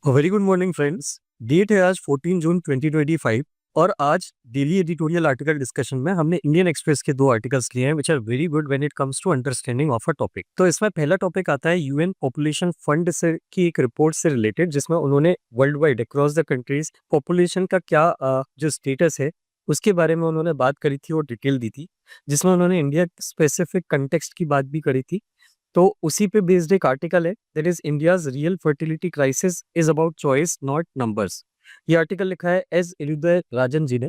Very good morning friends. Date है आज 14 जून 2025 और आज डेली एडिटोरियल आर्टिकल डिस्कशन में हमने इंडियन एक्सप्रेस के दो आर्टिकल्स लिए हैं which are very good when it comes to understanding of a topic. तो इसमें पहला टॉपिक आता है यूएन पॉपुलेशन फंड से की एक रिपोर्ट से रिलेटेड, जिसमें उन्होंने world wide across the countries population का क्या जो स्टेटस है उसके बारे में उन्होंने बात करी थी और डिटेल दी थी, जिसमें उन्होंने इंडिया स्पेसिफिक कंटेक्स्ट की बात भी करी थी। तो उसी पे बेस्ड एक आर्टिकल है that is India's real fertility crisis is about choice not numbers. ये आर्टिकल लिखा है एस इरुदय राजन जी ने।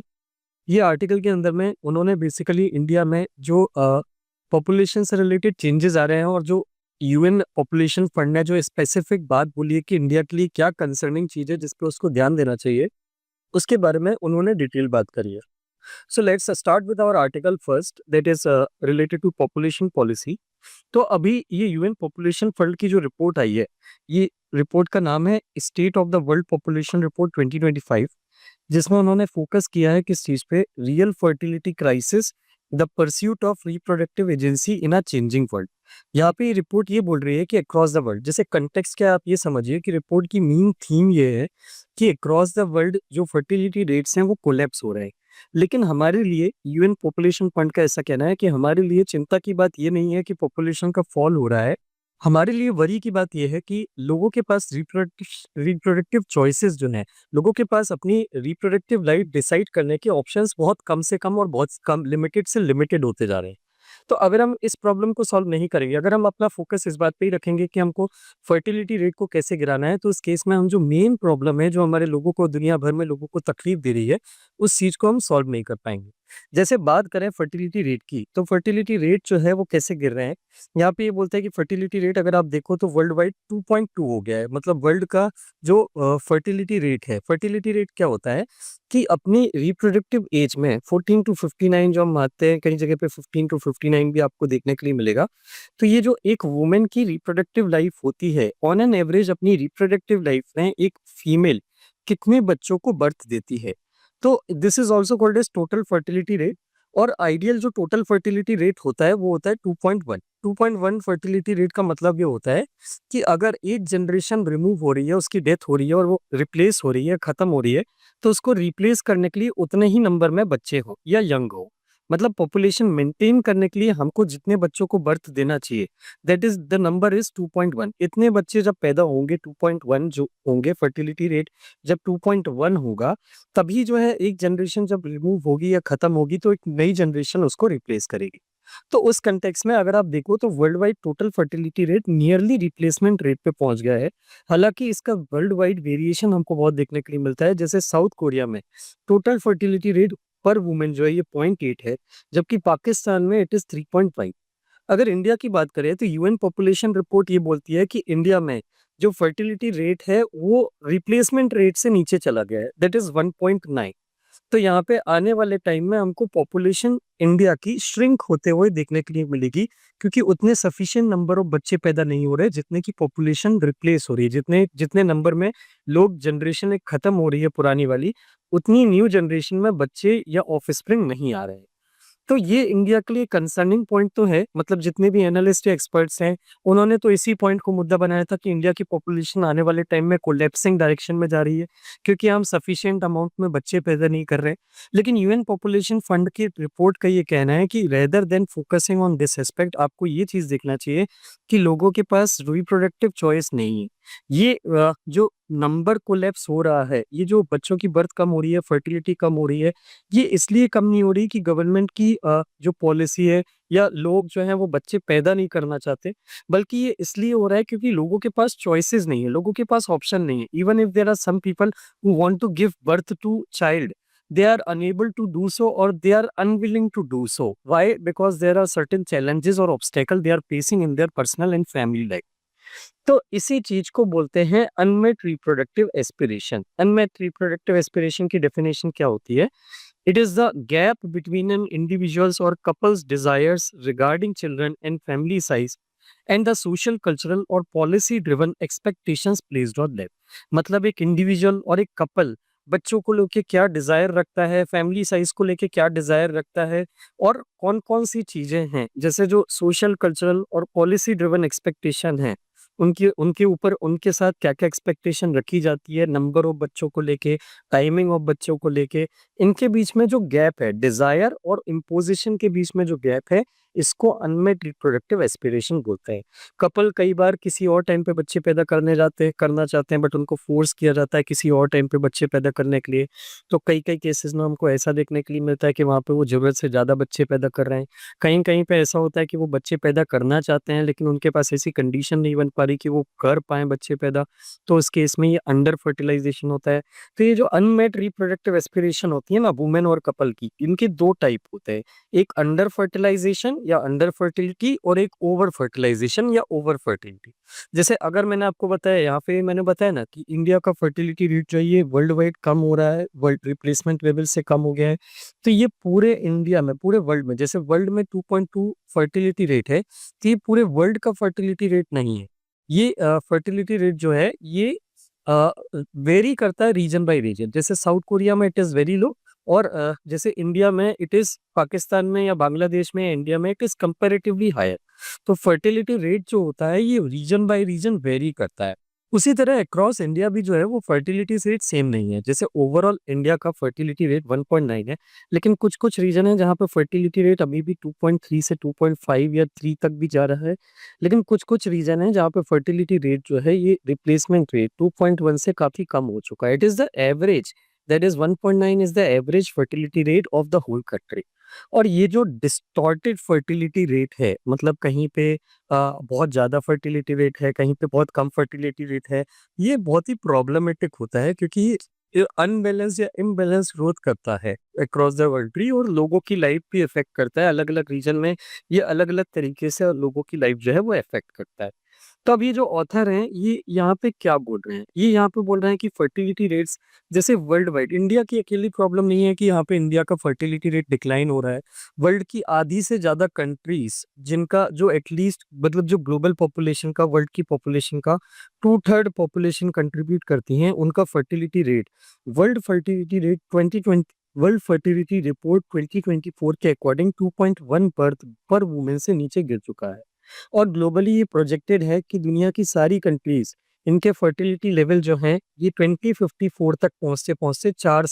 ये आर्टिकल के अंदर में उन्होंने बेसिकली इंडिया में जो पॉपुलेशन से रिलेटेड चेंजेस आ रहे हैं और जो यूएन पॉपुलेशन फंड ने जो स्पेसिफिक बात बोली है कि इंडिया के लिए क्या कंसर्निंग चीज है जिस पे उसको ध्यान देना चाहिए, उसके बारे में उन्होंने डिटेल बात करी है। So let's start with our article first that is related to population policy. तो अभी ये यूएन पॉपुलेशन फंड की जो रिपोर्ट आई है, ये रिपोर्ट का नाम है state of the world population report 2025, जिसमें उन्होंने फोकस किया है किस चीज पे, real fertility crisis the pursuit of reproductive agency in a changing world. यहाँ पे ये रिपोर्ट ये बोल रही है कि अक्रॉस द वर्ल्ड, जैसे कंटेक्स्ट क्या है आप ये समझिए कि रिपोर्ट की मेन थीम ये है कि अक्रॉस द वर्ल्ड जो फर्टिलिटी रेट्स हैं वो कोलैप्स हो रहे हैं। लेकिन हमारे लिए यूएन पॉपुलेशन फंड का ऐसा कहना है कि हमारे लिए चिंता की बात ये नहीं है कि पॉपुलेशन का फॉल हो रहा है, हमारे लिए वरी की बात यह है कि लोगों के पास रिप्रोडक्टिव चॉइसेस जो है, लोगों के पास अपनी रिप्रोडक्टिव लाइफ डिसाइड करने के ऑप्शंस बहुत कम से कम और बहुत कम लिमिटेड से लिमिटेड होते जा रहे हैं। तो अगर हम इस प्रॉब्लम को सॉल्व नहीं करेंगे, अगर हम अपना फोकस इस बात पे ही रखेंगे कि हमको फर्टिलिटी रेट को कैसे गिराना है, तो इस केस में हम जो मेन प्रॉब्लम है जो हमारे लोगों को, दुनिया भर में लोगों को तकलीफ दे रही है, उस चीज को हम सॉल्व नहीं कर पाएंगे। जैसे बात करें फर्टिलिटी रेट की, तो फर्टिलिटी रेट जो है वो कैसे गिर रहे हैं। यहाँ पे ये बोलते हैं कि फर्टिलिटी रेट अगर आप देखो तो वर्ल्ड वाइड 2.2 हो गया है। मतलब वर्ल्ड का जो फर्टिलिटी रेट है, फर्टिलिटी रेट क्या होता है कि अपनी रिप्रोडक्टिव एज में 14 टू 59 जो हम मानते हैं, कई जगह पे 15 टू 59 भी आपको देखने के लिए मिलेगा। तो ये जो एक वुमेन की रिप्रोडक्टिव लाइफ होती है, ऑन एन एवरेज अपनी रिप्रोडक्टिव लाइफ में एक फीमेल कितने बच्चों को बर्थ देती है। तो this is also called as total fertility rate. और आइडियल जो टोटल फर्टिलिटी रेट होता है वो होता है 2.1। 2.1 फर्टिलिटी रेट का मतलब ये होता है कि अगर एक जनरेशन रिमूव हो रही है, उसकी डेथ हो रही है और वो रिप्लेस हो रही है, खत्म हो रही है, तो उसको रिप्लेस करने के लिए उतने ही नंबर में बच्चे हो या यंग हो। मतलब पॉपुलेशन मेंटेन करने के लिए हमको जितने बच्चों को बर्थ देना चाहिए, that is the number is 2.1। इतने बच्चे जब पैदा होंगे, 2.1 जो होंगे, फर्टिलिटी रेट जब 2.1 होगा, तभी जो है एक जनरेशन जब रिमूव होगी या खत्म होगी तो एक नई जनरेशन उसको रिप्लेस करेगी। तो उस कंटेक्स्ट में अगर आप देखो तो world wide total fertility rate nearly replacement rate पे पहुंच गया है। हालांकि इसका वर्ल्ड वाइड वेरिएशन हमको बहुत देखने के लिए मिलता है। जैसे साउथ कोरिया में टोटल फर्टिलिटी रेट पर वुमेन जो है ये 0.8 है, जबकि पाकिस्तान में इट इज 3.5। अगर इंडिया की बात करें तो यूएन पॉपुलेशन रिपोर्ट ये बोलती है कि इंडिया में जो फर्टिलिटी रेट है वो रिप्लेसमेंट रेट से नीचे चला गया है, दैट इज 1.9। तो यहाँ पे आने वाले टाइम में हमको पॉपुलेशन इंडिया की श्रिंक होते हुए देखने के लिए मिलेगी, क्योंकि उतने सफिशिएंट नंबर ऑफ बच्चे पैदा नहीं हो रहे जितने की पॉपुलेशन रिप्लेस हो रही है। जितने जितने नंबर में लोग, जनरेशन एक खत्म हो रही है पुरानी वाली, उतनी न्यू जनरेशन में बच्चे या ऑफस्प्रिंग नहीं आ रहे हैं। तो ये इंडिया के लिए कंसर्निंग पॉइंट तो है। मतलब जितने भी एनालिस्ट या एक्सपर्ट्स हैं, उन्होंने तो इसी पॉइंट को मुद्दा बनाया था कि इंडिया की पॉपुलेशन आने वाले टाइम में कोलैप्सिंग डायरेक्शन में जा रही है, क्योंकि हम सफिशिएंट अमाउंट में बच्चे पैदा नहीं कर रहे। लेकिन यूएन पॉपुलेशन फंड की रिपोर्ट का ये कहना है कि rather than focusing on this aspect, आपको ये चीज देखना चाहिए कि लोगों के पास रिप्रोडक्टिव चॉइस नहीं है। ये जो नंबर कोलैप्स हो रहा है, ये जो बच्चों की बर्थ कम हो रही है, फर्टिलिटी कम हो रही है, ये इसलिए कम नहीं हो रही कि गवर्नमेंट की जो पॉलिसी है या लोग जो हैं वो बच्चे पैदा नहीं करना चाहते, बल्कि ये इसलिए हो रहा है क्योंकि लोगों के पास चॉइसेस नहीं है, लोगों के पास ऑप्शन नहीं है। Even if there are some people who want to give birth to child, they are unable to do so or they are unwilling to do so. Why? Because there are certain challenges or obstacles they are facing in their personal and family life. तो इसी चीज को बोलते हैं unmet reproductive aspiration. Unmet reproductive aspiration की definition क्या होती है? It is the gap between an individuals और couples desires regarding children and family size and the social, cultural और policy driven expectations placed on them. मतलब एक individual और एक कपल बच्चों को लेके क्या डिजायर रखता है, फैमिली साइज को लेके क्या डिजायर रखता है, और कौन कौन सी चीजें हैं, जैसे जो सोशल, कल्चरल और पॉलिसी ड्रिवन एक्सपेक्टेशन है, उनके उनके ऊपर उनके साथ क्या-क्या एक्सपेक्टेशन रखी जाती है, नंबर ऑफ बच्चों को लेके, टाइमिंग ऑफ बच्चों को लेके, इनके बीच में जो गैप है, डिज़ायर और इम्पोज़िशन के बीच में जो गैप है, इसको अनमेट रिप्रोडक्टिव एस्पिरेशन बोलते हैं। कपल कई बार किसी और टाइम पे बच्चे पैदा करना चाहते हैं, बट उनको फ़ोर्स किया जाता है किसी और टाइम पे बच्चे पैदा करने के लिए। तो कई-कई केसेज़ में हमको ऐसा देखने के लिए मिलता है कि वहाँ पे वो ज़रूरत से ज़्यादा बच्चे पैदा कर रहे हैं। कहीं-कहीं पे ऐसा होता है कि वो बच्चे पैदा करना चाहते हैं, लेकिन उनके पास ऐसी कंडीशन नहीं बन पा रही कि वो कर पाएँ बच्चे पैदा, तो उस केस में ये अंडर फर्टिलाइज़ेशन होता है। तो ये जो अनमेट रिप्रोडक्टिव एस्पिरेशन होती है ना वुमेन और कपल की, इनके 2 टाइप होते हैं। एक अंडर फर्टिलाइज़ेशन या अंडर फर्टिलिटी और एक ओवर फर्टिलाइज़ेशन या ओवर फर्टिलिटी। जैसे अगर मैंने आपको बताया यहाँ पे मैंने बताया ना कि इंडिया का फर्टिलिटी रेट जो है ये वर्ल्ड वाइड कम हो रहा है, वर्ल्ड रिप्लेसमेंट लेवल से कम हो गया है। तो ये पूरे इंडिया में, पूरे वर्ल्ड में, जैसे वर्ल्ड में 2.2 फर्टिलिटी रेट है, तो ये पूरे वर्ल्ड का फर्टिलिटी रेट नहीं है। ये फर्टिलिटी रेट जो है ये अ, वेरी करता है रीजन बाय रीजन। जैसे साउथ कोरिया में इट इज़ वेरी लो और जैसे इंडिया में इट इज़ पाकिस्तान में या बांग्लादेश में या इंडिया में इट इज़ कंपैरेटिवली हायर। तो फर्टिलिटी रेट जो होता है ये रीजन बाय रीजन वेरी करता है। उसी तरह अक्रॉस इंडिया भी जो है वो फर्टिलिटी रेट सेम नहीं है। जैसे ओवरऑल इंडिया का फर्टिलिटी रेट 1.9 है, लेकिन कुछ-कुछ रीजन है जहाँ पे फर्टिलिटी रेट अभी भी 2.3 से 2.5 या 3 तक भी जा रहा है। लेकिन कुछ-कुछ रीजन है जहाँ पे फर्टिलिटी रेट जो है ये रिप्लेसमेंट रेट 2.1 से काफ़ी कम हो चुका है। It is the average, that is 1.9 is the average fertility rate of the whole country. और ये जो डिस्टॉर्टेड फर्टिलिटी रेट है, मतलब कहीं पे बहुत ज़्यादा फर्टिलिटी रेट है, कहीं पे बहुत कम फर्टिलिटी रेट है, ये बहुत ही प्रॉब्लमेटिक होता है क्योंकि ये अनबैलेंस या इम्बैलेंस ग्रोथ करता है अक्रॉस द कंट्री और लोगों की लाइफ भी इफ़ेक्ट करता है। अलग-अलग रीजन में ये अलग-अलग तरीके से लोगों की लाइफ जो है वो इफ़ेक्ट करता है। तो अब ये जो ऑथर हैं, ये यहाँ पे क्या बोल रहे हैं? ये यहाँ पे बोल रहे हैं कि फर्टिलिटी रेट्स जैसे वर्ल्ड वाइड, इंडिया की अकेली प्रॉब्लम नहीं है कि यहाँ पे इंडिया का फर्टिलिटी रेट डिक्लाइन हो रहा है। वर्ल्ड की आधी से ज़्यादा कंट्रीज़ जिनका जो एटलीस्ट मतलब जो ग्लोबल पॉपुलेशन का, वर्ल्ड की पॉपुलेशन का 2/3 पॉपुलेशन कंट्रीब्यूट करती हैं, उनका fertility rate world fertility report 2024 के अकॉर्डिंग 2.1 बर्थ पर वुमन से नीचे गिर चुका है। और ग्लोबली ये प्रोजेक्टेड है कि दुनिया की सारी कंट्रीज इनके फर्टिलिटी लेवल जो हैं ये 2054 तक पहुंचते-पहुंचते 4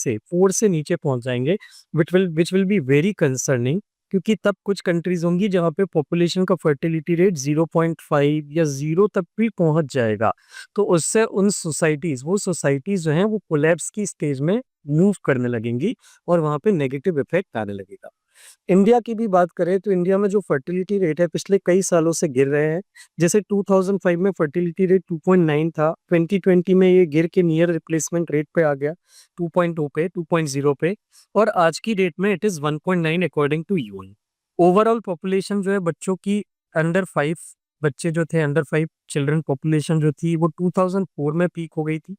से नीचे पहुंच जाएंगे, which will be very concerning, क्योंकि तब कुछ कंट्रीज होंगी जहां पे पॉपुलेशन का फर्टिलिटी रेट 0.5 या 0 तक भी पहुंच जाएगा। तो उससे वो सोसाइटीज जो हैं वो कोलैप्स की स्टेज में मूव करने लगेंगी और वहां पे नेगेटिव इफेक्ट आने लगेगा। इंडिया की भी बात करें तो इंडिया में जो फर्टिलिटी रेट है पिछले कई सालों से गिर रहे हैं। जैसे 2005 में फर्टिलिटी रेट 2.9 था, 2020 में ये गिर के नियर रिप्लेसमेंट रेट पे आ गया 2.0 पे 2.0 पे, और आज की डेट में it is 1.9 according to UN. Overall population जो है बच्चों की अंडर 5 बच्चे जो थे, अंडर 5 चिल्ड्रन पॉपुलेशन जो थी वो 2004 में पीक हो गई थी।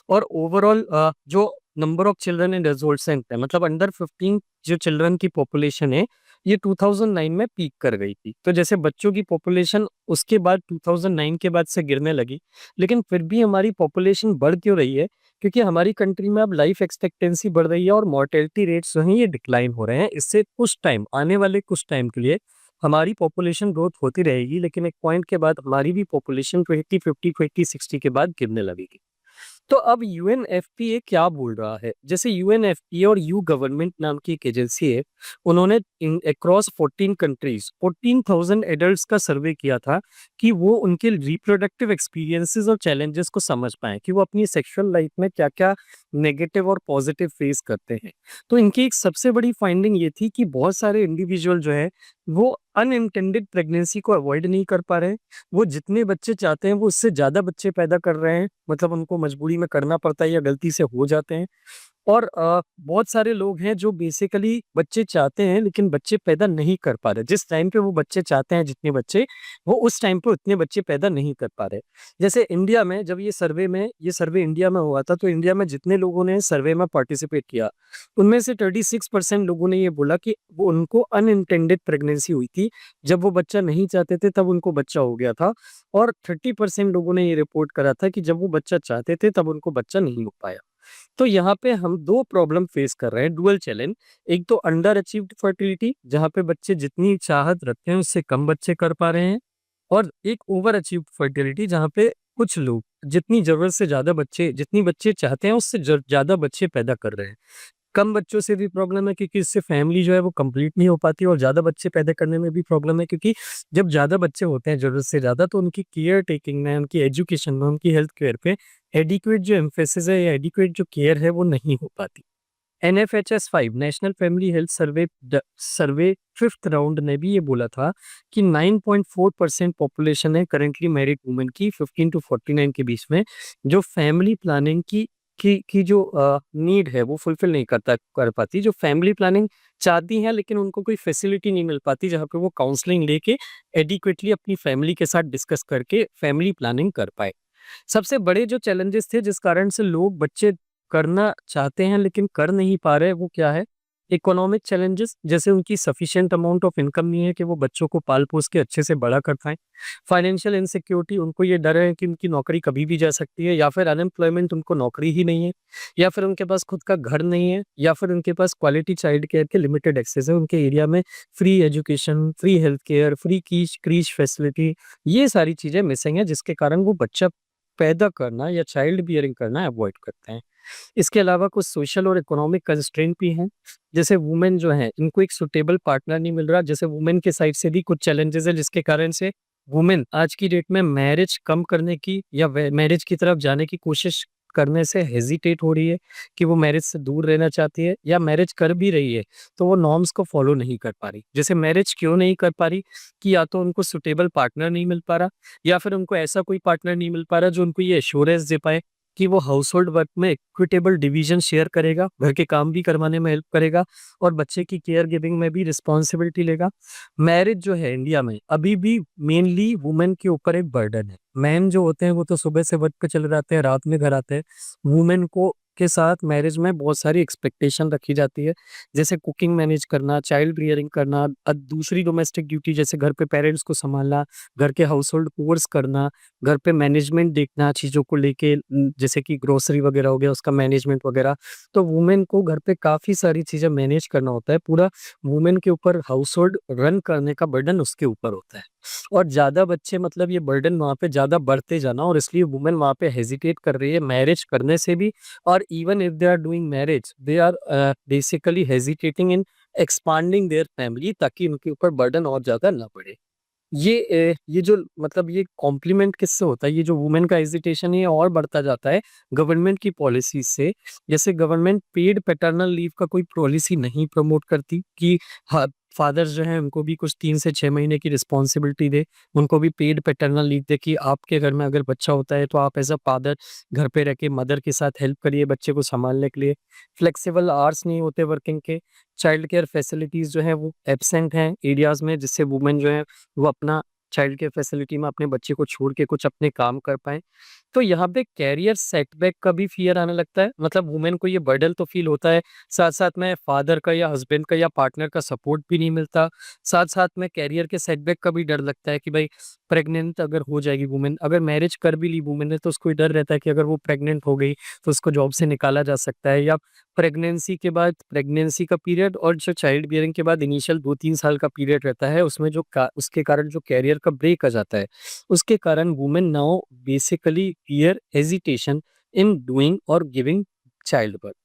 और ओवरऑल जो number of children in adolescent है, मतलब अंडर 15 जो चिल्ड्रन की पॉपुलेशन है, ये 2009 में पीक कर गई थी। तो जैसे बच्चों की पॉपुलेशन उसके बाद 2009 के बाद से गिरने लगी, लेकिन फिर भी हमारी पॉपुलेशन बढ़ क्यों रही है? क्योंकि हमारी कंट्री में अब लाइफ एक्सपेक्टेंसी बढ़ रही है और मोर्टेलिटी रेट्स जो हैं ये डिक्लाइन हो रहे हैं। इससे कुछ टाइम, आने वाले कुछ टाइम के लिए हमारी पॉपुलेशन ग्रोथ होती रहेगी, लेकिन एक पॉइंट के बाद हमारी भी पॉपुलेशन 2050, 2060 के बाद गिरने लगेगी। तो अब यूएनएफपीए क्या बोल रहा है? जैसे यूएनएफपीए और यू गवर्नमेंट नाम की एक एजेंसी है, उन्होंने इन अक्रॉस 14 कंट्रीज 14,000 एडल्ट्स का सर्वे किया था कि वो उनके रिप्रोडक्टिव एक्सपीरियंसेस और चैलेंजेस को समझ पाएँ कि वो अपनी सेक्सुअल लाइफ में क्या-क्या नेगेटिव और पॉजिटिव फेस करते हैं। तो इनकी एक सबसे बड़ी फाइंडिंग ये थी कि बहुत सारे इंडिविजुअल जो है, वो अनइंटेंडेड प्रेगनेंसी को अवॉइड नहीं कर पा रहे हैं। वो जितने बच्चे चाहते हैं वो उससे ज़्यादा बच्चे पैदा कर रहे हैं, मतलब उनको मजबूरी में करना पड़ता है या गलती से हो जाते हैं। और बहुत सारे लोग हैं जो बेसिकली बच्चे चाहते हैं लेकिन बच्चे पैदा नहीं कर पा रहे। जिस टाइम पे वो बच्चे चाहते हैं जितने बच्चे, वो उस टाइम पे उतने बच्चे पैदा नहीं कर पा रहे। जैसे इंडिया में जब ये सर्वे इंडिया में हुआ था, तो इंडिया में जितने लोगों ने सर्वे में पार्टिसिपेट किया, उनमें से 36% लोगों ने ये बोला कि वो उनको अनइंटेंडेड प्रेगनेंसी हुई थी। जब वो बच्चा नहीं चाहते थे तब उनको बच्चा हो गया था, और 30% लोगों ने ये रिपोर्ट करा था कि जब वो बच्चा चाहते थे तब उनको बच्चा नहीं हो पाया। तो यहाँ पे हम 2 प्रॉब्लम फेस कर रहे हैं, डुअल चैलेंज। एक तो अंडर अचीव्ड फर्टिलिटी, जहाँ पे बच्चे जितनी चाहत रखते हैं उससे कम बच्चे कर पा रहे हैं। और एक ओवर अचीव्ड फर्टिलिटी जहाँ पे कुछ लोग जितनी ज़रूरत से ज़्यादा बच्चे जितनी बच्चे चाहते हैं उससे ज़्यादा बच्चे पैदा कर रहे हैं। कम बच्चों से भी प्रॉब्लम है क्योंकि इससे फैमिली जो है वो कंप्लीट नहीं हो पाती और ज़्यादा बच्चे पैदा करने में भी प्रॉब्लम है क्योंकि जब ज़्यादा बच्चे होते हैं ज़रूरत से ज़्यादा तो उनकी केयर टेकिंग में, उनकी एजुकेशन में, उनकी हेल्थ केयर पे एडिक्वेट जो एम्फेसिस है या एडिक्वेट जो केयर है वो नहीं हो पाती। NFHS 5 national family health survey fifth round ने भी ये बोला था कि 9.4% पॉपुलेशन है करंटली मैरिड वुमेन की 15 टू 49 के बीच में जो फैमिली प्लानिंग की जो नीड है वो फुलफिल नहीं कर पाती, जो फैमिली प्लानिंग चाहती हैं लेकिन उनको कोई फैसिलिटी नहीं मिल पाती जहाँ पे वो काउंसलिंग लेके एडिक्वेटली अपनी फैमिली के साथ डिस्कस करके फैमिली प्लानिंग कर पाए। सबसे बड़े जो चैलेंजेस थे जिस कारण से लोग बच्चे करना चाहते हैं लेकिन कर नहीं पा रहे वो क्या है? इकोनॉमिक चैलेंजेस, जैसे उनकी सफिशिएंट अमाउंट ऑफ इनकम नहीं है कि वो बच्चों को पाल-पोस के अच्छे से बड़ा कर पाएँ। फाइनेंशियल इनसिक्योरिटी, उनको ये डर है कि उनकी नौकरी कभी भी जा सकती है या फिर अनएम्प्लॉयमेंट, उनको नौकरी ही नहीं है या फिर उनके पास खुद का घर नहीं है या फिर उनके पास क्वालिटी चाइल्ड केयर के लिमिटेड एक्सेस है। उनके एरिया में free education, free health care, free crèche facility, ये सारी चीज़ें मिसिंग है जिसके कारण वो बच्चा पैदा करना या चाइल्ड बियरिंग करना अवॉइड करते हैं। इसके अलावा कुछ सोशल और इकोनॉमिक कंस्ट्रेंट भी हैं। जैसे वुमेन जो हैं, इनको एक सूटेबल पार्टनर नहीं मिल रहा। जैसे वुमेन के साइड से भी कुछ चैलेंजेस हैं जिसके कारण से वुमेन आज की डेट में मैरिज कम करने की या मैरिज की तरफ जाने की कोशिश करने से हेजिटेट हो रही है कि वो मैरिज से दूर रहना चाहती है या मैरिज कर भी रही है तो वो नॉर्म्स को फॉलो नहीं कर पा रही। जैसे मैरिज क्यों नहीं कर पा रही कि या तो उनको सूटेबल पार्टनर नहीं मिल पा रहा या फिर उनको ऐसा कोई पार्टनर नहीं मिल पा रहा जो उनको ये एश्योरेंस दे पाए कि वो हाउसहोल्ड वर्क में इक्विटेबल डिवीजन शेयर करेगा, घर के काम भी करवाने में हेल्प करेगा और बच्चे की केयर गिविंग में भी रिस्पॉन्सिबिलिटी लेगा। मैरिज जो है इंडिया में अभी भी मेनली वुमेन के ऊपर एक बर्डन है। मैन जो होते हैं वो तो सुबह से वर्क पे चले जाते हैं, रात में घर आते हैं। वुमेन को के साथ मैरिज में बहुत सारी एक्सपेक्टेशन रखी जाती है, जैसे कुकिंग मैनेज करना, चाइल्ड रियरिंग करना, दूसरी डोमेस्टिक ड्यूटी जैसे घर पे पेरेंट्स को सँभालना, घर के हाउसहोल्ड कोर्स करना, घर पे मैनेजमेंट देखना चीज़ों को लेके, जैसे कि ग्रोसरी वगैरह हो गया उसका मैनेजमेंट वगैरह। तो वुमेन को घर पे काफ़ी सारी चीज़ें मैनेज करना होता है। पूरा वुमेन के ऊपर हाउसहोल्ड रन करने का बर्डन उसके ऊपर होता है। और ज़्यादा बच्चे मतलब ये बर्डन वहाँ पे ज़्यादा बढ़ते जाना और इसलिए वुमेन वहाँ पे हेजिटेट कर रही है मैरिज करने से भी। और even if they are doing marriage they are basically hesitating in expanding their family ताकि उनके ऊपर बर्डन और ज़्यादा ना बढ़े। ये जो मतलब ये कॉम्प्लीमेंट किससे होता है? ये जो वुमेन का हेजिटेशन है ये और बढ़ता जाता है गवर्नमेंट की पॉलिसीज़ से। जैसे गवर्नमेंट पेड पैटर्नल लीव का कोई पॉलिसी नहीं प्रमोट करती कि हाँ, फादर्स जो हैं उनको भी कुछ 3 से 6 महीने की रिस्पॉन्सिबिलिटी दे। उनको भी पेड पैटर्नल लीव दे कि आपके घर में अगर बच्चा होता है तो आप एज़ अ फादर घर पे रह के मदर के साथ हेल्प करिए बच्चे को सँभालने के लिए। फ्लेक्सिबल आवर्स नहीं होते वर्किंग के। चाइल्ड केयर फैसिलिटीज़ जो हैं वो एब्सेंट हैं एरियाज़ में जिससे वुमेन जो है वो अपना चाइल्ड केयर फैसिलिटी में अपने बच्चे को छोड़ के कुछ अपने काम कर पाएँ। तो यहाँ पे कैरियर सेटबैक का भी फ़ियर आने लगता है। मतलब वुमेन को ये बर्डन तो फ़ील होता है, साथ-साथ में फादर का या हस्बैंड का या पार्टनर का सपोर्ट भी नहीं मिलता। साथ-साथ में कैरियर के सेटबैक का भी डर लगता है कि भाई प्रेग्नेंट अगर हो जाएगी वुमेन, अगर मैरिज कर भी ली वुमेन ने तो उसको ये डर रहता है कि अगर वो प्रेग्नेंट हो गई तो उसको जॉब से निकाला जा सकता है या प्रेगनेंसी के बाद प्रेगनेंसी का पीरियड और जो चाइल्ड बियरिंग के बाद इनिशियल 2-3 साल का पीरियड रहता है, उसमें जो का उसके कारण जो करियर का ब्रेक आ जाता है, उसके कारण women now basically fear hesitation in doing और गिविंग चाइल्ड बर्थ।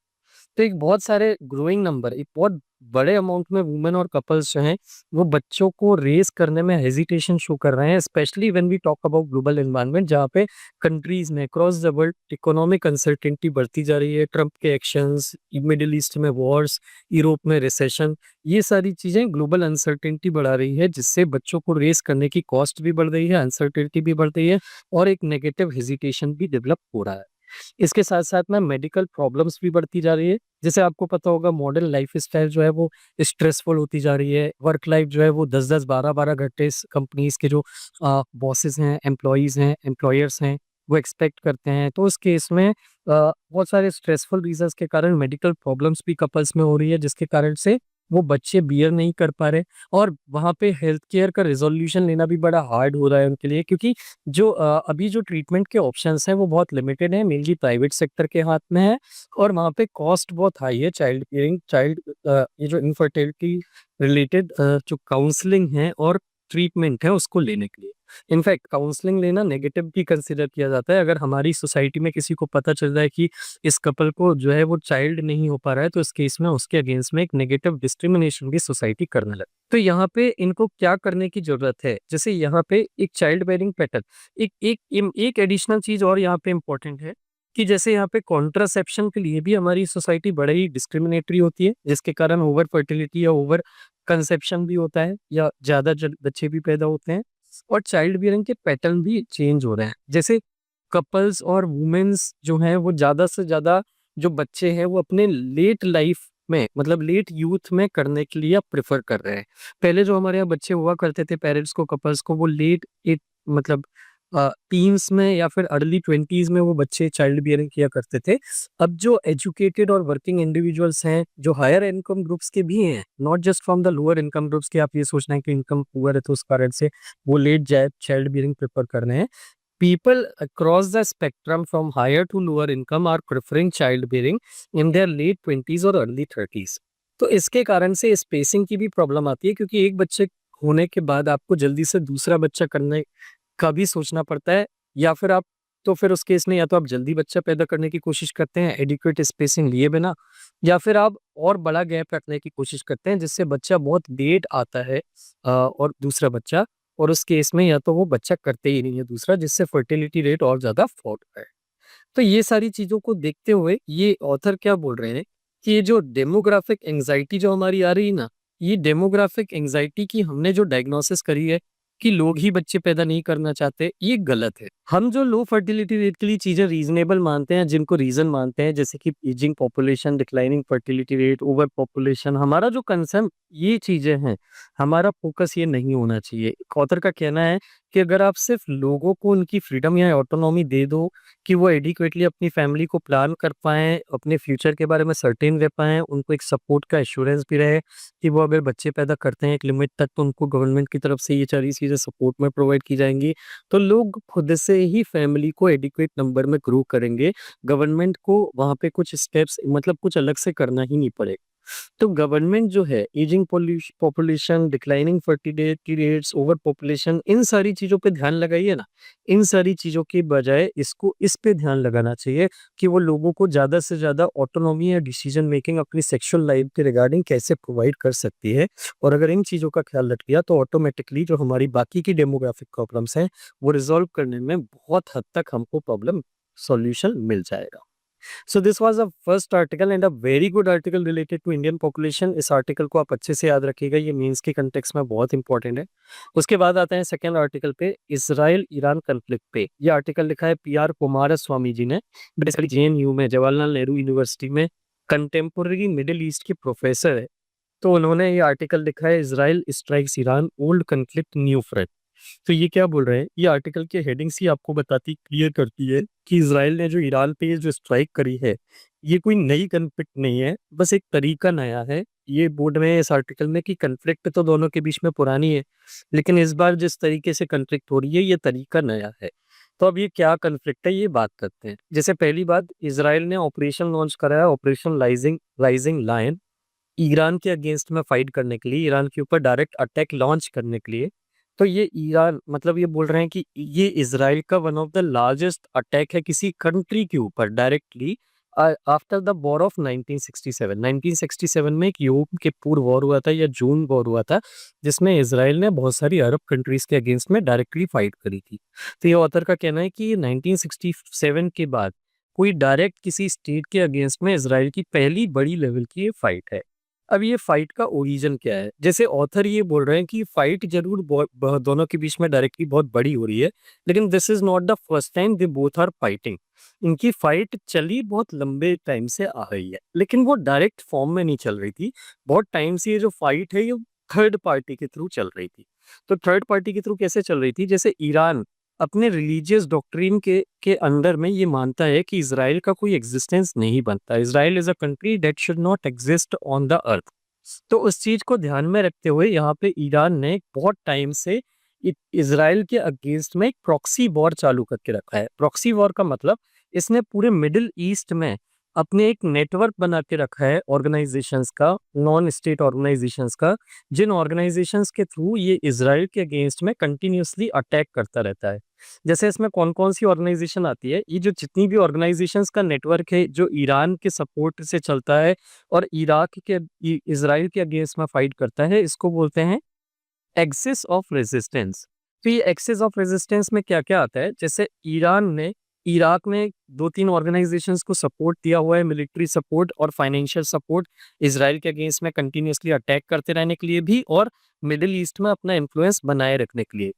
तो एक बहुत सारे ग्रोइंग नंबर एक बहुत बड़े अमाउंट में वुमेन और कपल्स जो हैं, वो बच्चों को रेज़ करने में हेजिटेशन शो कर रहे हैं, specially when we talk about global environment जहाँ पे कंट्रीज़ में across the world economic uncertainty बढ़ती जा रही है, ट्रंप के एक्शंस, मिडल ईस्ट में वॉर्स, यूरोप में रिसेशन, ये सारी चीज़ें ग्लोबल अनसर्टेनिटी बढ़ा रही है, जिससे बच्चों को रेज़ करने की कॉस्ट भी बढ़ रही है, अनसर्टेनिटी भी बढ़ रही है और एक नेगेटिव हेजिटेशन भी डेवलप हो रहा है। इसके साथ-साथ में मेडिकल प्रॉब्लम्स भी बढ़ती जा रही है। जैसे आपको पता होगा मॉडर्न लाइफ़स्टाइल जो है वो स्ट्रेसफुल होती जा रही है। वर्क लाइफ़ जो है वो 10-10, 12-12 घंटे स कंपनीज़ के जो बॉसेस हैं, एम्प्लॉइज़ हैं, एम्प्लॉयर्स हैं, वो एक्सपेक्ट करते हैं। तो उस केस में बहुत सारे स्ट्रेसफुल रीज़न्स के कारण मेडिकल प्रॉब्लम्स भी कपल्स में हो रही है, जिसके कारण से वो बच्चे बियर नहीं कर पा रहे और वहाँ पे हेल्थ केयर का रिज़ॉल्यूशन लेना भी बड़ा हार्ड हो रहा है उनके लिए क्योंकि जो अभी जो ट्रीटमेंट के ऑप्शंस हैं वो बहुत लिमिटेड हैं, मेनली प्राइवेट सेक्टर के हाथ में है और वहाँ पे कॉस्ट बहुत हाई है चाइल्ड केयरिंग ये जो इनफर्टिलिटी रिलेटेड जो काउंसलिंग है और ट्रीटमेंट है उसको लेने के लिए। इनफैक्ट काउंसलिंग लेना नेगेटिव भी कंसिडर किया जाता है। अगर हमारी सोसाइटी में किसी को पता चल रहा है कि इस कपल को जो है वो चाइल्ड नहीं हो पा रहा है, तो इस केस में उसके अगेंस्ट में एक नेगेटिव डिस्क्रिमिनेशन भी सोसाइटी करने लगे। तो यहाँ पे इनको क्या करने की जरूरत है, जैसे यहाँ पे एक चाइल्ड बेयरिंग पैटर्न, एक एडिशनल चीज और यहाँ पे इम्पोर्टेंट है कि जैसे यहाँ पे कॉन्ट्रासेप्शन के लिए भी हमारी सोसाइटी बड़ा ही डिस्क्रिमिनेटरी होती है, जिसके कारण ओवर फर्टिलिटी या ओवर कंसेप्शन भी होता है या ज्यादा बच्चे भी पैदा होते हैं, और चाइल्ड बियरिंग के पैटर्न भी चेंज हो रहे हैं। जैसे कपल्स और वुमेन्स जो हैं वो ज्यादा से ज्यादा जो बच्चे हैं वो अपने लेट लाइफ में, मतलब लेट यूथ में करने के लिए प्रेफर कर रहे हैं। पहले जो हमारे यहाँ बच्चे हुआ करते थे, पेरेंट्स को, कपल्स को, वो लेट एट मतलब टीन्स में या फिर अर्ली 20s में वो बच्चे चाइल्ड बियरिंग किया करते थे। अब जो एजुकेटेड और वर्किंग इंडिविजुअल्स हैं, जो हायर इनकम ग्रुप्स के भी हैं, not just from the lower income groups के, आप ये सोचना है कि इनकम पुअर है तो उस कारण से वो लेट चाइल्ड बियरिंग प्रेफर कर रहे हैं। People across the spectrum from higher to lower income are preferring childbearing in their late 20s और early 30s। तो इसके कारण से स्पेसिंग की भी प्रॉब्लम आती है, क्योंकि एक बच्चे होने के बाद आपको जल्दी से दूसरा बच्चा करने का भी सोचना पड़ता है, या फिर आप, तो फिर उस केस में या तो आप जल्दी बच्चा पैदा करने की कोशिश करते हैं एडिक्वेट स्पेसिंग लिए बिना, या फिर आप और बड़ा गैप रखने की कोशिश करते हैं जिससे बच्चा बहुत लेट आता है और दूसरा बच्चा, और उस केस में या तो वो बच्चा करते ही नहीं है दूसरा, जिससे फर्टिलिटी रेट और ज्यादा फॉल है। तो ये सारी चीजों को देखते हुए ये ऑथर क्या बोल रहे हैं कि ये जो डेमोग्राफिक एंजाइटी जो हमारी आ रही है ना, ये डेमोग्राफिक एंजाइटी की हमने जो डायग्नोसिस करी है कि लोग ही बच्चे पैदा नहीं करना चाहते, ये गलत है। हम जो लो फर्टिलिटी रेट के लिए चीजें रीजनेबल मानते हैं, जिनको रीजन मानते हैं, जैसे कि ageing population, declining fertility rate, over population, हमारा जो कंसर्न ये चीजें हैं, हमारा फोकस ये नहीं होना चाहिए। एक ऑथर का कहना है कि अगर आप सिर्फ लोगों को उनकी फ्रीडम या ऑटोनॉमी दे दो कि वो एडिक्वेटली अपनी फैमिली को प्लान कर पाएं, अपने फ्यूचर के बारे में सर्टेन रह पाएं, उनको एक सपोर्ट का एश्योरेंस भी रहे कि वो अगर बच्चे पैदा करते हैं एक लिमिट तक तो उनको गवर्नमेंट की तरफ से ये सारी चीजें सपोर्ट में प्रोवाइड की जाएंगी, तो लोग खुद से ही फैमिली को एडिक्वेट नंबर में ग्रो करेंगे। गवर्नमेंट को वहां पे कुछ स्टेप्स, मतलब कुछ अलग से करना ही नहीं पड़ेगा। तो गवर्नमेंट जो है ageing population, declining fertility rates, over population, इन सारी चीजों पे ध्यान लगाइए ना। इन सारी चीजों के बजाय इसको इस पे ध्यान लगाना चाहिए कि वो लोगों को ज्यादा से ज्यादा ऑटोनॉमी या डिसीजन मेकिंग अपनी सेक्सुअल लाइफ के रिगार्डिंग कैसे प्रोवाइड कर सकती है। और अगर इन चीजों का ख्याल रख लिया तो ऑटोमेटिकली जो हमारी बाकी की डेमोग्राफिक प्रॉब्लम्स हैं वो रिजॉल्व करने में बहुत हद तक हमको प्रॉब्लम सॉल्यूशन मिल जाएगा। So this was a first article and a very good article related to Indian population। इस आर्टिकल को आप अच्छे से याद रखिएगा, ये मेंस के कंटेक्स्ट में बहुत इंपॉर्टेंट है। उसके बाद आते हैं सेकंड आर्टिकल पे, इसराइल ईरान कन्फ्लिक्ट पे। ये आर्टिकल लिखा है पीआर कुमारस्वामी जी ने, बेसिकली जेएनयू में, जवाहरलाल नेहरू यूनिवर्सिटी में कंटेम्पोररी मिडिल ईस्ट के प्रोफेसर है। तो उन्होंने ये आर्टिकल लिखा है Israel strikes Iran, old conflict new friend. तो ये क्या बोल रहे हैं, ये आर्टिकल के हेडिंग्स ही आपको बताती, क्लियर करती है कि इजराइल ने जो ईरान पे जो स्ट्राइक करी है ये कोई नई कन्फ्लिक्ट नहीं है, बस एक तरीका नया है। ये बोर्ड में इस आर्टिकल में कि कन्फ्लिक्ट तो दोनों के बीच में पुरानी है, लेकिन इस बार जिस तरीके से कन्फ्लिक्ट हो रही है ये तरीका नया है। तो अब ये क्या कन्फ्लिक्ट है ये बात करते हैं। जैसे पहली बात, इसराइल ने ऑपरेशन लॉन्च करा है, ऑपरेशन राइजिंग लायन, ईरान के अगेंस्ट में फाइट करने के लिए, ईरान के ऊपर डायरेक्ट अटैक लॉन्च करने के लिए। तो ये ईरान, मतलब ये बोल रहे हैं कि ये इजराइल का one of the largest attack है किसी कंट्री के ऊपर directly after the war of 1967। 1967 में एक यूरोप के पूर्व वॉर हुआ था या जून वॉर हुआ था, जिसमें इजराइल ने बहुत सारी अरब कंट्रीज के अगेंस्ट में डायरेक्टली फाइट करी थी। तो ये ऑथर का कहना है कि ये 1967 के बाद कोई डायरेक्ट किसी स्टेट के अगेंस्ट में इजराइल की पहली बड़ी लेवल की ये फाइट है। अब ये फाइट का ओरिजिन क्या है, जैसे ऑथर ये बोल रहे हैं कि फाइट जरूर दोनों के बीच में डायरेक्टली बहुत बड़ी हो रही है, लेकिन this is not the first time they both are fighting. इनकी फाइट चली बहुत लंबे टाइम से आ रही है, लेकिन वो डायरेक्ट फॉर्म में नहीं चल रही थी। बहुत टाइम से ये जो फाइट है ये थर्ड पार्टी के थ्रू चल रही थी। तो थर्ड पार्टी के थ्रू कैसे चल रही थी, जैसे ईरान अपने रिलीजियस डॉक्ट्रिन के अंडर में ये मानता है कि इसराइल का कोई एग्जिस्टेंस नहीं बनता, Israel is a country that should not exist on the earth. तो उस चीज को ध्यान में रखते हुए यहाँ पे ईरान ने बहुत टाइम से इसराइल के अगेंस्ट में एक प्रॉक्सी वॉर चालू करके रखा है। प्रॉक्सी वॉर का मतलब इसने पूरे मिडिल ईस्ट में अपने एक नेटवर्क बना के रखा है ऑर्गेनाइजेशंस का, नॉन स्टेट ऑर्गेनाइजेशंस का, जिन ऑर्गेनाइजेशंस के थ्रू ये इजराइल के अगेंस्ट में कंटिन्यूअसली अटैक करता रहता है। जैसे इसमें कौन कौन सी ऑर्गेनाइजेशन आती है, ये जो जितनी भी ऑर्गेनाइजेशंस का नेटवर्क है जो ईरान के सपोर्ट से चलता है और इराक के इजराइल के अगेंस्ट में फाइट करता है, इसको बोलते हैं एक्सिस ऑफ रेजिस्टेंस। तो ये एक्सिस ऑफ रेजिस्टेंस में क्या क्या आता है, जैसे ईरान ने इराक में दो तीन ऑर्गेनाइजेशंस को सपोर्ट दिया हुआ है, मिलिट्री सपोर्ट और फाइनेंशियल सपोर्ट, इसराइल के अगेंस्ट में कंटिन्यूअसली अटैक करते रहने के लिए भी और मिडिल ईस्ट में अपना इन्फ्लुएंस बनाए रखने के लिए।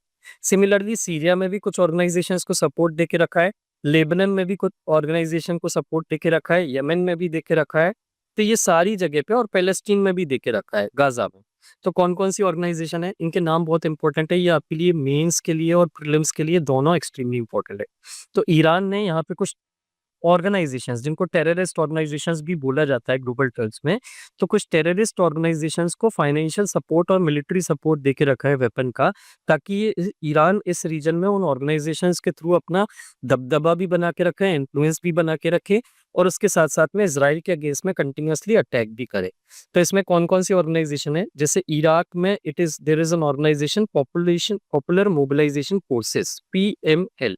सिमिलरली सीरिया में भी कुछ ऑर्गेनाइजेशंस को सपोर्ट देके रखा है, लेबनान में भी कुछ ऑर्गेनाइजेशन को सपोर्ट देके रखा है, यमन में भी देके रखा है। तो ये सारी जगह पे, और पैलेस्टीन में भी देके रखा है, गाजा में। तो कौन-कौन सी ऑर्गेनाइजेशन है, इनके नाम बहुत इंपॉर्टेंट है, ये आपके लिए मेंस के लिए और प्रीलिम्स के लिए दोनों एक्सट्रीमली इंपॉर्टेंट है। तो ईरान ने यहाँ पे कुछ ऑर्गेनाइजेशंस, जिनको टेररिस्ट ऑर्गेनाइजेशंस भी बोला जाता है ग्लोबल टर्म्स में, तो कुछ टेररिस्ट ऑर्गेनाइजेशंस को फाइनेंशियल सपोर्ट और मिलिट्री सपोर्ट देके रखा है वेपन का, ताकि ये ईरान इस रीजन में उन ऑर्गेनाइजेशंस के थ्रू अपना दबदबा भी बना के रखे, इन्फ्लुएंस भी बना के रखे, और उसके साथ साथ में इसराइल के अगेंस्ट में कंटिन्यूअसली अटैक भी करे। तो इसमें कौन कौन सी ऑर्गेनाइजेशन है, जैसे इराक में there is an organisation popular mobilisation forces, PML।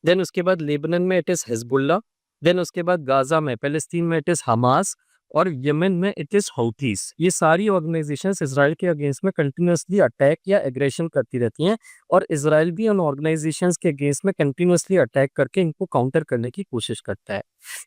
Then उसके बाद लेबनान में इट इज हिजबुल्ला। देन उसके बाद गाजा में, पैलेस्तीन में इट इज हमास, और यमन में इट इज हौथीस। ये सारी ऑर्गेनाइजेशंस इसराइल के अगेंस्ट में कंटिन्यूअसली अटैक या एग्रेशन करती रहती हैं, और इसराइल भी उन ऑर्गेनाइजेशंस के अगेंस्ट में कंटिन्यूअसली अटैक करके इनको काउंटर करने की कोशिश करता है।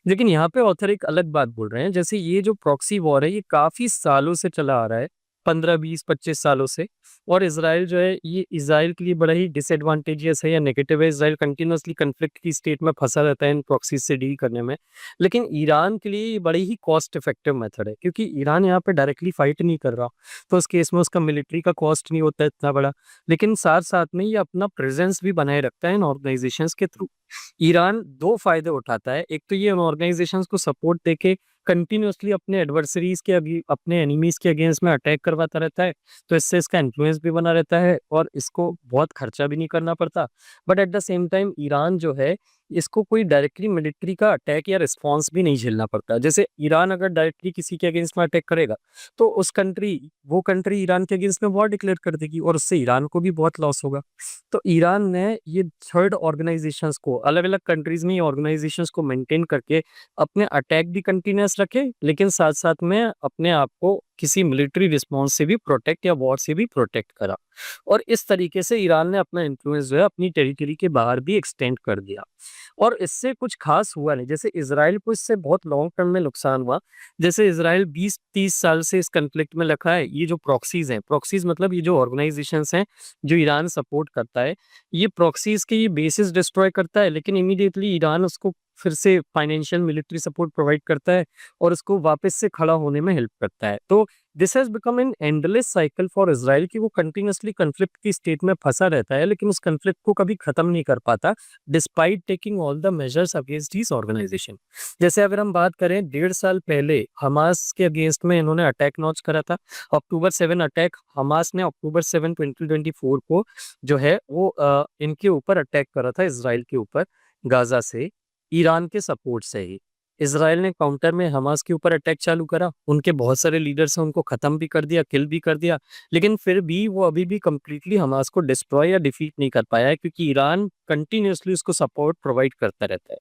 लेकिन यहाँ पे ऑथर एक अलग बात बोल रहे हैं, जैसे ये जो प्रॉक्सी वॉर है ये काफी सालों से चला आ रहा है, 15, 20, 25 सालों से। और इसराइल जो है, ये इसराइल के लिए बड़ा ही डिसएडवांटेजियस है या नेगेटिव है। इसराइल कंटिन्यूअसली कन्फ्लिक्ट की स्टेट में फंसा रहता है इन प्रॉक्सीज से डील करने में। लेकिन ईरान के लिए ये बड़ी ही कॉस्ट इफेक्टिव मेथड है, क्योंकि ईरान यहाँ पे डायरेक्टली फाइट नहीं कर रहा, तो उस केस में उसका मिलिट्री का कॉस्ट नहीं होता इतना बड़ा, लेकिन साथ साथ में ये अपना प्रेजेंस भी बनाए रखता है इन ऑर्गेनाइजेशंस के थ्रू। ईरान दो फायदे उठाता है, एक तो ये उन ऑर्गेनाइजेशंस को सपोर्ट देके कंटिन्यूअसली अपने एडवर्सरीज के अपने एनिमीज के अगेंस्ट में अटैक करवाता रहता है, तो इससे इसका इन्फ्लुएंस भी बना रहता है और इसको बहुत खर्चा भी नहीं करना पड़ता। But at the same time Iran जो है, इसको कोई डायरेक्टली मिलिट्री का अटैक या रिस्पॉन्स भी नहीं झेलना पड़ता। जैसे ईरान अगर डायरेक्टली किसी के अगेंस्ट में अटैक करेगा, तो वो कंट्री ईरान के अगेंस्ट में वॉर डिक्लेयर कर देगी, और उससे ईरान को भी बहुत लॉस होगा। तो ईरान ने ये थर्ड ऑर्गेनाइजेशंस को, अलग अलग कंट्रीज में ये ऑर्गेनाइजेशंस को मेंटेन करके अपने अटैक भी कंटिन्यूअस रखे, लेकिन साथ साथ में अपने आप को किसी मिलिट्री रिस्पॉन्स से भी प्रोटेक्ट या वॉर से भी प्रोटेक्ट करा। और इस तरीके से ईरान ने अपना इन्फ्लुएंस जो है अपनी टेरिटरी के बाहर भी एक्सटेंड कर दिया, और इससे कुछ खास हुआ नहीं। जैसे इसराइल को इससे बहुत लॉन्ग टर्म में नुकसान हुआ। जैसे इसराइल 20-30 साल से इस कन्फ्लिक्ट में रखा है। ये जो प्रॉक्सीज हैं, प्रॉक्सीज मतलब ये जो ऑर्गेनाइजेशंस हैं जो ईरान सपोर्ट करता है, ये प्रॉक्सीज के ये बेसिस डिस्ट्रॉय करता है, लेकिन इमीडिएटली ईरान उसको फिर से फाइनेंशियल मिलिट्री सपोर्ट प्रोवाइड करता है और उसको वापस से खड़ा होने में हेल्प करता है। तो this has become an endless cycle for Israel, कि वो कंटिन्यूअसली कन्फ्लिक्ट की स्टेट में फंसा रहता है, लेकिन उस कन्फ्लिक्ट को कभी खत्म नहीं कर पाता, despite taking all the measures against this organisation. जैसे अगर हम बात करें, 1.5 साल पहले हमास के अगेंस्ट में इन्होंने अटैक लॉन्च करा था, अक्टूबर 7 अटैक। हमास ने अक्टूबर 7 2024 को जो है वो इनके ऊपर अटैक करा था, इसराइल के ऊपर, गाजा से, ईरान के सपोर्ट से ही। इसराइल ने काउंटर में हमास के ऊपर अटैक चालू करा, उनके बहुत सारे लीडर्स हैं उनको खत्म भी कर दिया, किल भी कर दिया, लेकिन फिर भी वो अभी भी कंप्लीटली हमास को डिस्ट्रॉय या डिफीट नहीं कर पाया है, क्योंकि ईरान कंटिन्यूअसली उसको सपोर्ट प्रोवाइड करता रहता है।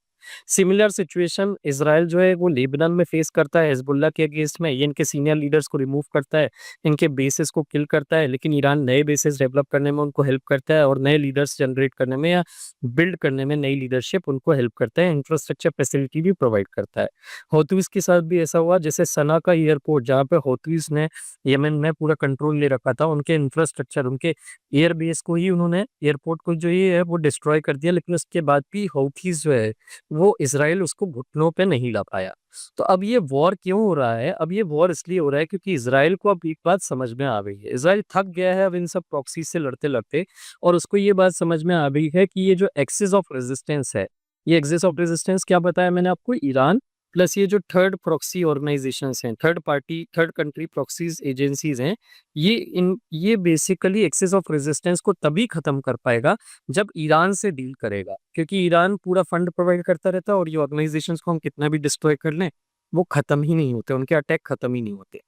सिमिलर सिचुएशन इसराइल जो है वो लेबनान में फेस करता है हिजबुल्लाह के अगेंस्ट में। ये इनके सीनियर लीडर्स को रिमूव करता है, इनके बेसिस को किल करता है, लेकिन ईरान नए बेसिस डेवलप करने में उनको हेल्प करता है और नए लीडर्स जनरेट करने में या बिल्ड करने में नई लीडरशिप उनको हेल्प करता है, इंफ्रास्ट्रक्चर फैसिलिटी भी प्रोवाइड करता है। हौथीज के साथ भी ऐसा हुआ, जैसे सना का एयरपोर्ट, जहाँ पे हौथीज ने यमन में पूरा कंट्रोल ले रखा था, उनके इंफ्रास्ट्रक्चर, उनके एयरबेस को ही उन्होंने, एयरपोर्ट को जो ये है वो डिस्ट्रॉय कर दिया, लेकिन उसके बाद भी हौथीज जो है वो इसराइल उसको घुटनों पे नहीं ला पाया। तो अब ये वॉर क्यों हो रहा है? अब ये वॉर इसलिए हो रहा है क्योंकि इसराइल को अब एक बात समझ में आ गई है। इसराइल थक गया है अब इन सब प्रॉक्सी से लड़ते-लड़ते, और उसको ये बात समझ में आ गई है कि ये जो एक्सिस ऑफ रेजिस्टेंस है, ये एक्सिस ऑफ रेजिस्टेंस क्या बताया मैंने आपको? ईरान, प्लस ये जो थर्ड प्रॉक्सी ऑर्गेनाइजेशंस हैं, third party, third country proxies agencies हैं, ये बेसिकली एक्सेस ऑफ रेजिस्टेंस को तभी खत्म कर पाएगा जब ईरान से डील करेगा, क्योंकि ईरान पूरा फंड प्रोवाइड करता रहता है और ये ऑर्गेनाइजेशंस को हम कितना भी डिस्ट्रॉय कर लें वो खत्म ही नहीं होते, उनके अटैक खत्म ही नहीं होते।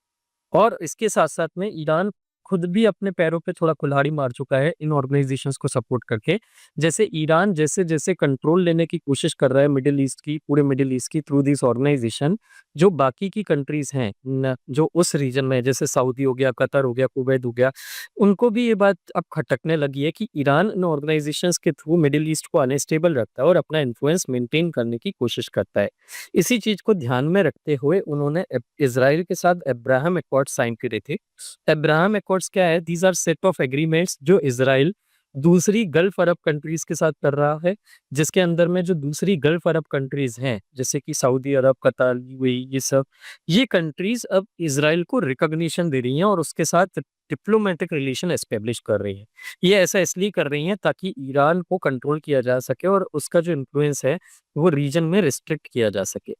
और इसके साथ-साथ में ईरान खुद भी अपने पैरों पे थोड़ा कुल्हाड़ी मार चुका है इन ऑर्गेनाइजेशंस को सपोर्ट करके। जैसे ईरान जैसे-जैसे कंट्रोल लेने की कोशिश कर रहा है मिडल ईस्ट की, पूरे मिडल ईस्ट की थ्रू दिस ऑर्गेनाइजेशन, जो बाकी की कंट्रीज़ हैं जो उस रीजन में है, जैसे सऊदी हो गया, कतर हो गया, कुवैत हो गया, उनको भी ये बात अब खटकने लगी है कि ईरान इन ऑर्गेनाइजेशंस के थ्रू मिडल ईस्ट को अनस्टेबल रखता है और अपना इन्फ्लुएंस मेंटेन करने की कोशिश करता है। इसी चीज़ को ध्यान में रखते हुए उन्होंने इज़राइल के साथ अब्राहम अकॉर्ड साइन करे थे। अब्राहम अकॉर्ड्स क्या है? These are set of agreements जो इज़राइल दूसरी गल्फ अरब कंट्रीज़ के साथ कर रहा है, जिसके अंदर में जो दूसरी गल्फ अरब कंट्रीज़ हैं, जैसे कि सऊदी अरब, कतर, यूएई, ये सब, ये कंट्रीज़ अब इज़राइल को रिकॉग्निशन दे रही हैं और उसके साथ डिप्लोमेटिक रिलेशन एस्टेब्लिश कर रही हैं। ये ऐसा इसलिए कर रही हैं ताकि ईरान को कंट्रोल किया जा सके और उसका जो इन्फ्लुएंस है, वो रीजन में रिस्ट्रिक्ट किया जा सके।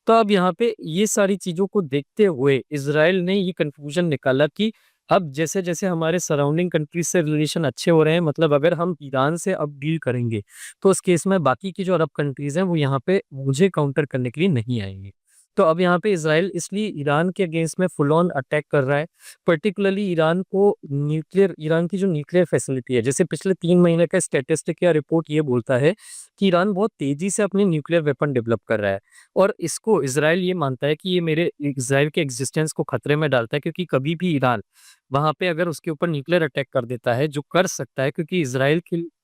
तो अब यहाँ पे ये सारी चीज़ों को देखते हुए इज़राइल ने ये कन्क्लूज़न निकाला कि अब जैसे-जैसे हमारे सराउंडिंग कंट्रीज़ से रिलेशन अच्छे हो रहे हैं, मतलब अगर हम ईरान से अब डील करेंगे, तो उस केस में बाकी की जो अरब कंट्रीज़ हैं, वो यहाँ पे मुझे काउंटर करने के लिए नहीं आएँगी। तो अब यहाँ पे इज़राइल इसलिए ईरान के अगेंस्ट में फुल ऑन अटैक कर रहा है, पर्टिकुलरली ईरान की जो न्यूक्लियर फैसिलिटी है, जैसे पिछले 3 महीने का स्टैटिस्टिक या रिपोर्ट ये बोलता है कि ईरान बहुत तेज़ी से अपनी न्यूक्लियर वेपन डेवलप कर रहा है। और इसको इज़राइल ये मानता है कि ये मेरे इज़राइल के एक्जिस्टेंस को खतरे में डालता है, क्योंकि कभी भी ईरान वहाँ पे अगर उसके ऊपर न्यूक्लियर अटैक कर देता है, जो कर सकता है, क्योंकि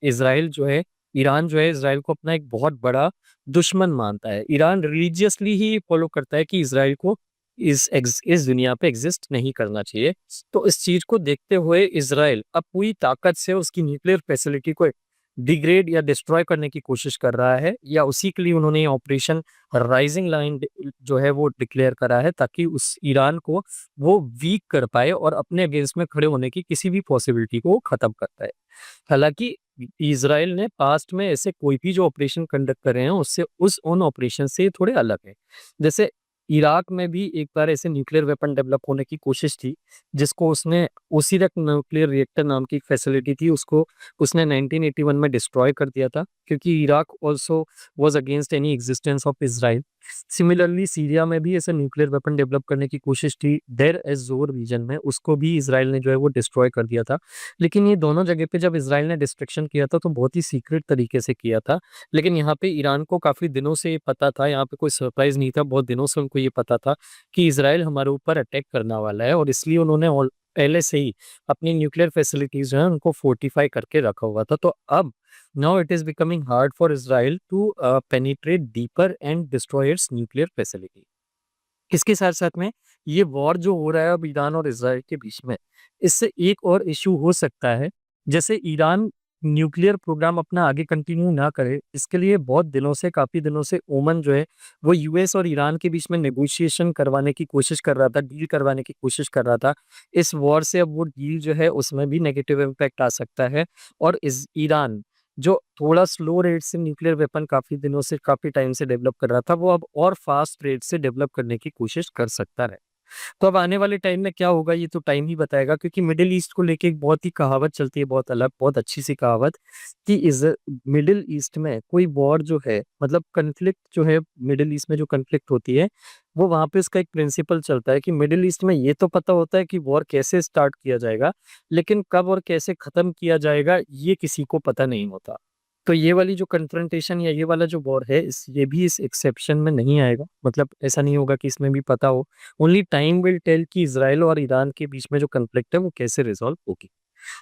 इज़राइल जो है ईरान जो है इज़राइल को अपना एक बहुत बड़ा दुश्मन मानता है। ईरान रिलीजियसली ही फॉलो करता है कि इज़राइल को इस दुनिया पे एग्ज़िस्ट नहीं करना चाहिए। तो इस चीज़ को देखते हुए इज़राइल अब पूरी ताकत से उसकी न्यूक्लियर फैसिलिटी को डिग्रेड या डिस्ट्रॉय करने की कोशिश कर रहा है, या उसी के लिए उन्होंने ये ऑपरेशन राइजिंग लाइन जो है वो डिक्लेयर करा है, ताकि उस ईरान को वो वीक कर पाए और अपने अगेंस्ट में खड़े होने की किसी भी पॉसिबिलिटी को वो खत्म कर पाए। हालाँकि इज़राइल ने पास्ट में ऐसे कोई भी जो ऑपरेशन कंडक्ट करे हैं, उससे उन ऑपरेशन से थोड़े अलग हैं। जैसे इराक में भी एक बार ऐसे न्यूक्लियर वेपन डेवलप होने की कोशिश थी, जिसको उसने ओसिरक न्यूक्लियर रिएक्टर नाम की एक फैसिलिटी थी, उसको उसने 1981 में डिस्ट्रॉय कर दिया था, क्योंकि Iraq also was against any existence of Israel. Similarly Syria में भी ऐसे न्यूक्लियर वेपन डेवलप करने की कोशिश थी, देर एज़ ज़ोर रीजन में, उसको भी इज़राइल ने जो है वो डिस्ट्रॉय कर दिया था। लेकिन ये दोनों जगह पे जब इज़राइल ने डिस्ट्रक्शन किया था, तो बहुत ही सीक्रेट तरीके से किया था। लेकिन यहाँ पे ईरान को काफ़ी दिनों से ये पता था, यहाँ पे कोई सरप्राइज़ नहीं था, बहुत दिनों से उनको ये पता था कि इज़राइल हमारे ऊपर अटैक करने वाला है, और इसलिए उन्होंने पहले से ही अपनी न्यूक्लियर फैसिलिटीज़ जो हैं उनको फोर्टिफाई करके रखा हुआ था। तो अब now it is becoming hard for Israel to penetrate deeper and destroy its nuclear facility. इसके साथ-साथ में ये वॉर जो हो रहा है अब ईरान और इज़राइल के बीच में, इससे एक और इश्यू हो सकता है। जैसे ईरान न्यूक्लियर प्रोग्राम अपना आगे कंटिन्यू ना करे, इसके लिए बहुत दिनों से, काफ़ी दिनों से ओमन जो है, वो यूएस और ईरान के बीच में नेगोशिएशन करवाने की कोशिश कर रहा था, डील करवाने की कोशिश कर रहा था। इस वॉर से अब वो डील जो है, उसमें भी नेगेटिव इम्पैक्ट आ सकता है, और ईरान जो थोड़ा स्लो रेट से न्यूक्लियर वेपन काफ़ी दिनों से, काफ़ी टाइम से डेवलप कर रहा था, वो अब और फास्ट रेट से डेवलप करने की कोशिश कर सकता है। तो अब आने वाले टाइम में क्या होगा, ये तो टाइम ही बताएगा, क्योंकि मिडिल ईस्ट को लेके एक बहुत ही कहावत चलती है, बहुत अलग, बहुत अच्छी सी कहावत, कि इस मिडिल ईस्ट में कोई वॉर जो है, मतलब कन्फ्लिक्ट जो है, मिडिल ईस्ट में जो कन्फ्लिक्ट होती है, वो वहाँ पे उसका एक प्रिंसिपल चलता है कि मिडिल ईस्ट में ये तो पता होता है कि वॉर कैसे स्टार्ट किया जाएगा, लेकिन कब और कैसे खत्म किया जाएगा, ये किसी को पता नहीं होता। तो ये वाली जो कन्फ्रंटेशन या ये वाला जो वॉर है, ये भी इस एक्सेप्शन में नहीं आएगा, मतलब ऐसा नहीं होगा कि इसमें भी पता हो। ओनली टाइम विल टेल कि इज़राइल और ईरान के बीच में जो कॉन्फ्लिक्ट है वो कैसे रिज़ॉल्व होगी।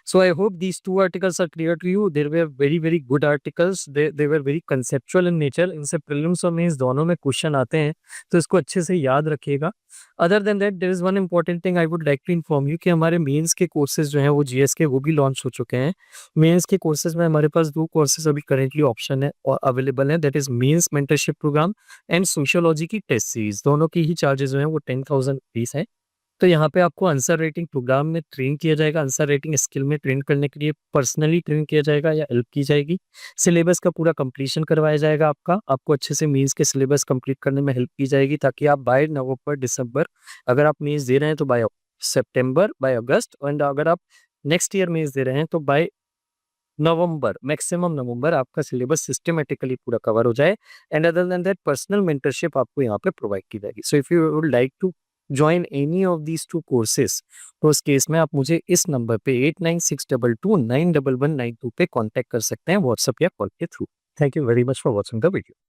So I hope these two articles are clear to you. They were very good articles. They were very conceptual in nature. इनसे प्रीलिम्स और मेंस दोनों में क्वेश्चन आते हैं, तो इसको अच्छे से याद रखिएगा। Other than that there is one important thing I would like to inform you कि हमारे मेंस के कोर्सेज जो हैं वो जीएस के वो भी लॉन्च हो चुके हैं। मेंस के कोर्सेज में हमारे पास 2 कोर्सेज अभी करेंटली ऑप्शन है और अवेलेबल है, that is mains mentorship programme and sociology की टेस्ट सीरीज़। दोनों की ही चार्जेज़ जो हैं वो 10,000 रुपीज़ हैं। तो यहाँ पे आपको आंसर राइटिंग प्रोग्राम में ट्रेन किया जाएगा, आंसर राइटिंग स्किल में ट्रेन करने के लिए पर्सनली ट्रेन किया जाएगा या हेल्प की जाएगी। सिलेबस का पूरा कंप्लीशन करवाया जाएगा आपका, आपको अच्छे से मेंस के सिलेबस कंप्लीट करने में हेल्प की जाएगी ताकि आप बाय नवंबर दिसंबर, अगर आप मेंस दे रहे हैं तो बाय सितंबर, बाय अगस्त, एंड अगर आप नेक्स्ट ईयर मेंस दे रहे हैं तो बाय नवंबर, मैक्सिमम नवंबर आपका सिलेबस सिस्टमैटिकली पूरा कवर हो जाए। And other than that personal mentorship आपको यहाँ पे प्रोवाइड की जाएगी। So if you would like to join any of these two courses, तो उस केस में आप मुझे इस नंबर पे 8962291192 पे कांटेक्ट कर सकते हैं व्हाट्सएप या कॉल के through. Thank you very much for watching the video.